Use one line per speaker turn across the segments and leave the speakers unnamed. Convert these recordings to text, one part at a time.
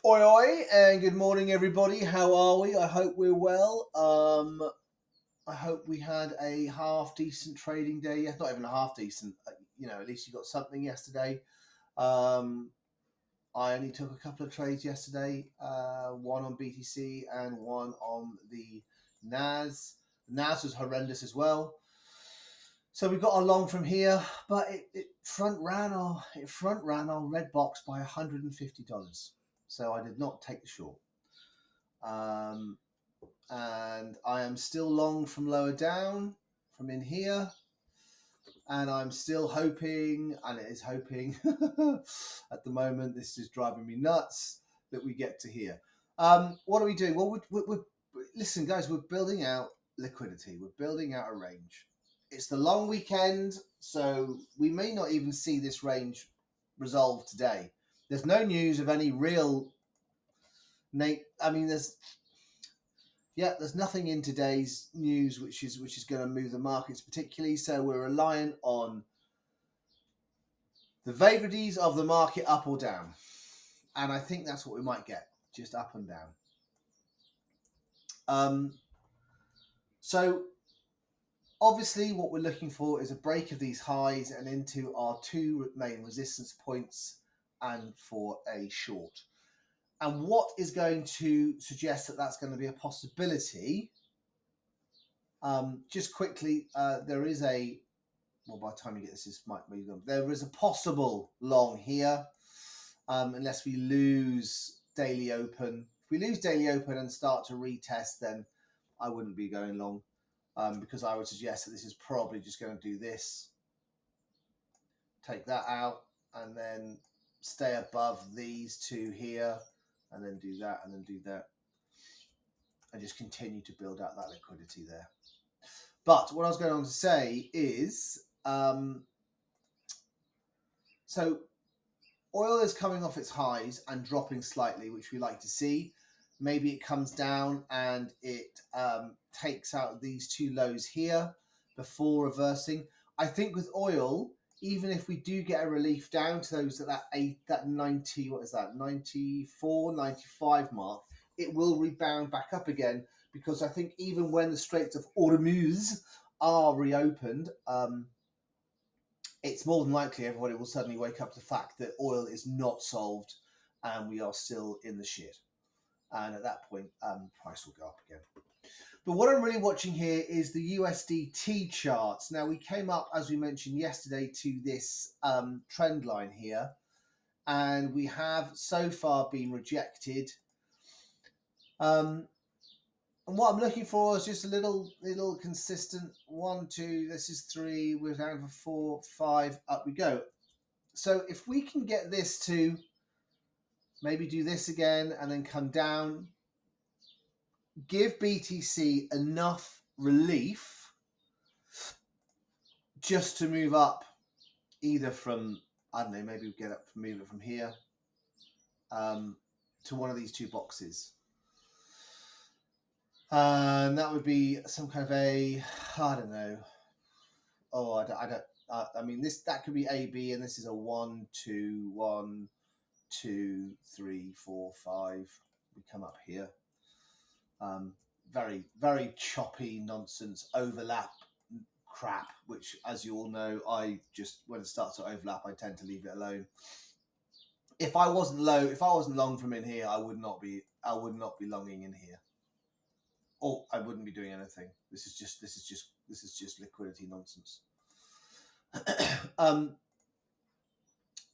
Oi, oi, and good morning, everybody. How are we? I hope we're well. I hope we had a half decent trading day. Yeah, not even a half decent. At least you got something yesterday. Um, I only took a couple of trades yesterday. One on BTC and one on the NAS. The NAS was horrendous as well. So we got along from here, but it front ran our red box by $150. So I did not take the short. And I am still long from lower down from in here, and I'm still hoping, and it is hoping at the moment, this is driving me nuts, that we get to here. What are we doing? Well, listen, guys, we're building out liquidity. We're building out a range. It's the long weekend, so we may not even see this range resolved today. There's no news of any real there's nothing in today's news which is going to move the markets particularly. So we're reliant on the vagaries of the market, up or down, and I think that's what we might get, just up and down. So obviously, what we're looking for is a break of these highs and into our two main resistance points, and for a short. And what is going to suggest that that's going to be a possibility? Just quickly, there is a by the time you get this might move on. There is a possible long here, unless we lose daily open. If we lose daily open and start to retest, then I wouldn't be going long, because I would suggest that this is probably just going to do this, take that out, and then stay above these two here, and then do that, and then do that, and just continue to build out that liquidity there. But what I was going on to say is, so oil is coming off its highs and dropping slightly, which we like to see. Maybe it comes down and it takes out these two lows here before reversing. I think with oil, even if we do get a relief down to those at that 90, what is that, 94, 95 mark, it will rebound back up again, because I think even when the Straits of Hormuz are reopened, it's more than likely everybody will suddenly wake up to the fact that oil is not solved and we are still in the shit. And at that point, price will go up again. But what I'm really watching here is the USDT charts. Now, we came up, as we mentioned yesterday, to this trend line here, and we have so far been rejected. And what I'm looking for is just a little consistent 1, 2, this is 3, we're down for 4, 5, up we go. So if we can get this to maybe do this again and then come down, give BTC enough relief just to move up, either from, I don't know, maybe we move it from here to one of these two boxes. And that would be some kind of I don't know. Oh, I don't. I mean, that could be A, B, and this is a 1, 2, 1, 2, 3, 4, 5. We come up here. Very, very choppy nonsense overlap crap, which, as you all know, I just, when it starts to overlap, I tend to leave it alone. If I wasn't long from in here, I would not be longing in here. Or I wouldn't be doing anything. This is just liquidity nonsense.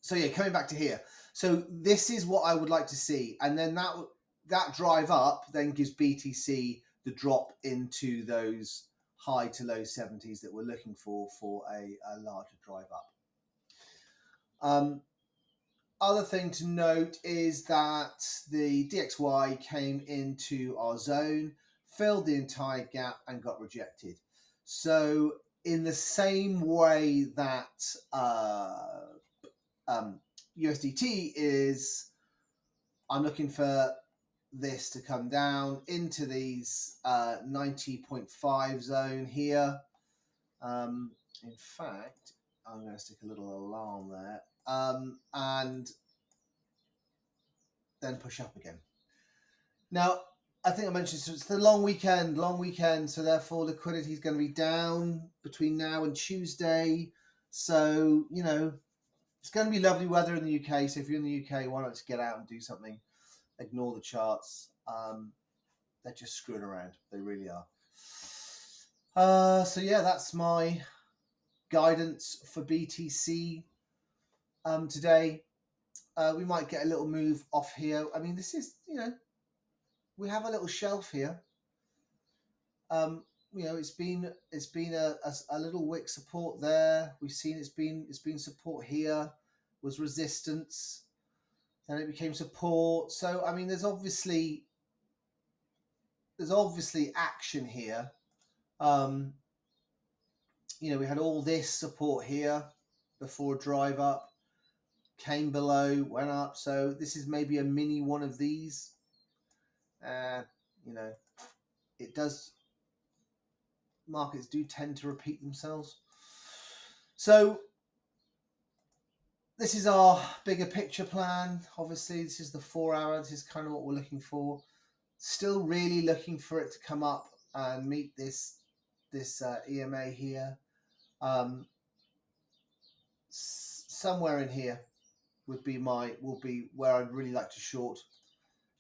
So yeah, coming back to here. So this is what I would like to see, and then that drive up then gives BTC the drop into those high to low 70s that we're looking for a larger drive up. Other thing to note is that the DXY came into our zone, filled the entire gap, and got rejected. So in the same way that USDT is, I'm looking for this to come down into these 90.5 zone here. In fact, I'm going to stick a little alarm there. And then push up again. Now, I think I mentioned so it's the long weekend, so therefore liquidity is going to be down between now and Tuesday. So, you know, it's going to be lovely weather in the UK. So if you're in the UK, why not just get out and do something? Ignore the charts. They're just screwing around. They really are. So yeah, that's my guidance for BTC today. We might get a little move off here. I mean, this is, you know, we have a little shelf here. You know, it's been a little wick support there. We've seen it's been support here, was resistance, then it became support. So I mean, there's obviously action here. You know, we had all this support here before drive up, came below, went up. So this is maybe a mini one of these. You know, it does. Markets do tend to repeat themselves. So this is our bigger picture plan. Obviously, this is the 4 hour. This is kind of what we're looking for. Still really looking for it to come up and meet this EMA here. Somewhere in here will be where I'd really like to short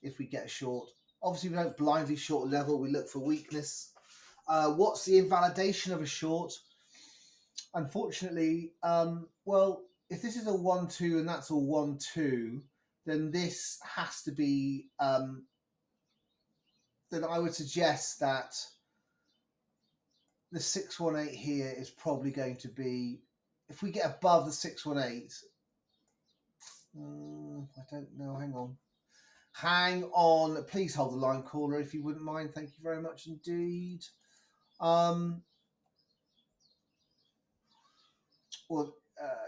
if we get a short. Obviously, we don't blindly short a level. We look for weakness. What's the invalidation of a short? Unfortunately, well, if this is a 1-2 and that's a 1-2, then this has to be. Then I would suggest that the 618 here is probably going to be. If we get above the 618, I don't know. Hang on. Please hold the line, caller, if you wouldn't mind. Thank you very much indeed. Well,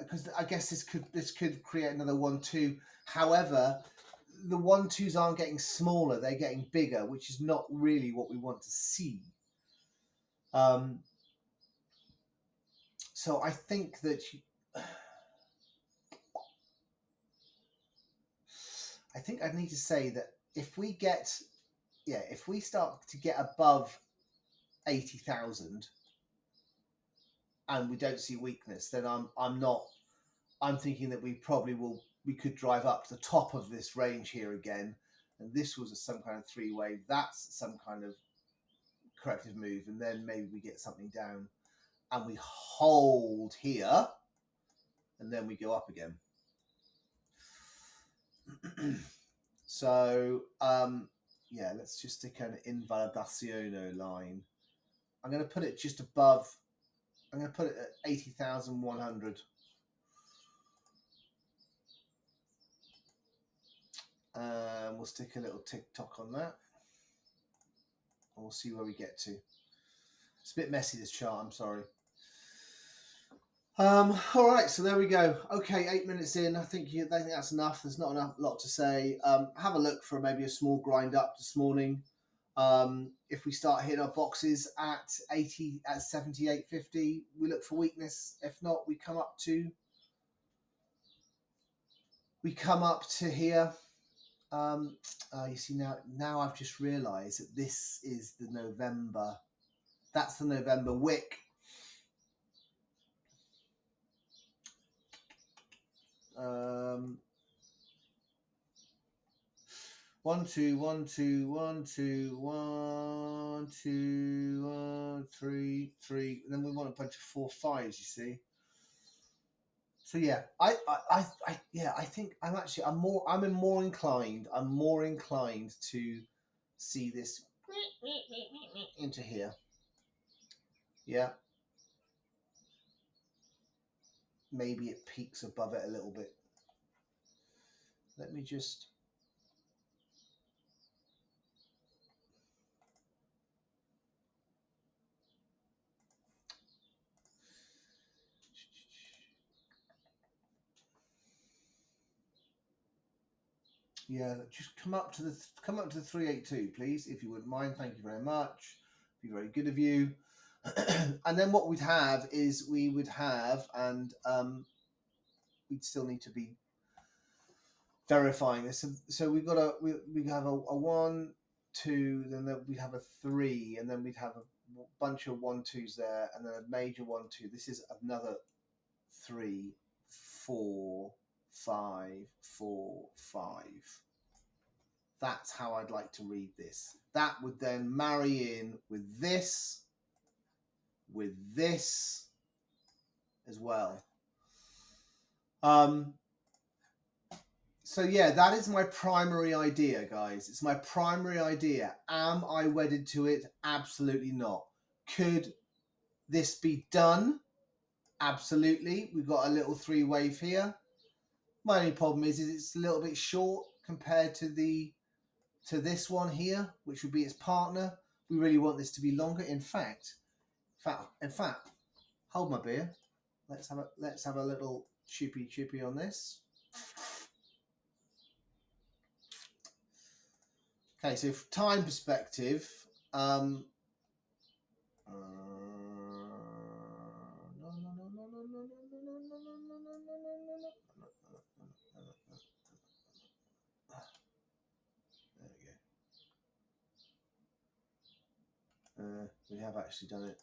because I guess this could create another 1-2. However, the 1-2s aren't getting smaller; they're getting bigger, which is not really what we want to see. So I think that I need to say that if we start to get above 80,000 and we don't see weakness, then I'm thinking that we could drive up to the top of this range here again, and this was some kind of three-way. That's some kind of corrective move, and then maybe we get something down and we hold here, and then we go up again. So yeah, let's just stick an invalidazione line. I'm going to put it just above. I'm going to put it at 80,100. We'll stick a little tick-tock on that. And we'll see where we get to. It's a bit messy, this chart, I'm sorry. All right, so there we go. Okay, 8 minutes in. I think that's enough. There's not enough lot to say. Have a look for maybe a small grind up this morning. If we start hitting our boxes at 78.50, we look for weakness. If not, we come up to here. You see now I've just realised that this is the November. That's the November wick. 1 2 1 2 1 2 1 2 1 3 3, and then we want a bunch of 4 5s. You see. So yeah, I think I'm more inclined to see this into here. Yeah. Maybe it peaks above it a little bit. Let me just. Yeah, just come up to the 382, please, if you wouldn't mind. Thank you very much. Be very good of you. And then what we'd have is we'd still need to be verifying this. So we've got we have a 1, 2, then we have a 3, and then we'd have a bunch of 1, 2s there, and then a major 1, 2. This is another 3, 4, 5, 4, 5. That's how I'd like to read this. That would then marry in with this as well. So yeah, that is my primary idea, guys. It's my primary idea. Am I wedded to it? Absolutely not. Could this be done? Absolutely. We've got a little 3-wave here. My only problem is it's a little bit short compared to this one here, which would be its partner. We really want this to be longer. In fact, hold my beer. Let's have a little chippy on this. Okay, so from time perspective, we have actually done it.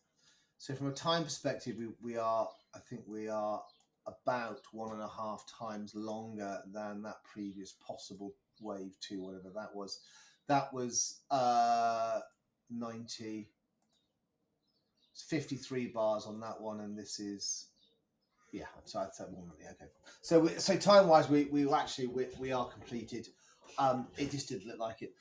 So from a time perspective, we are, I think we are about 1.5 times longer than that previous possible wave 2, whatever that was. That was 90, 53 bars on that one, and this is, yeah. So I'd say more than okay. So time wise, we actually we are completed. It just didn't look like it.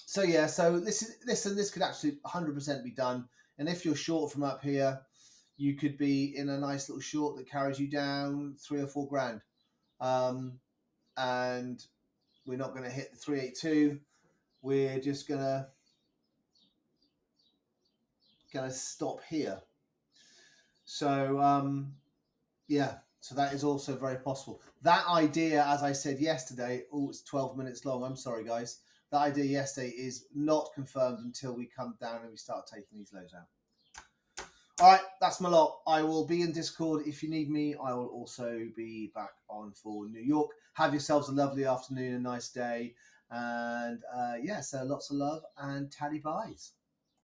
So yeah, so this could actually 100% be done. And if you're short from up here, you could be in a nice little short that carries you down 3 or 4 grand. And we're not going to hit the 382. We're just gonna stop here. So yeah, so that is also very possible. That idea, as I said yesterday, it's 12 minutes long. I'm sorry, guys. That idea yesterday is not confirmed until we come down and we start taking these loads out. All right, that's my lot. I will be in Discord if you need me. I will also be back on for New York. Have yourselves a lovely afternoon, a nice day. And yeah, so lots of love and taddy byes.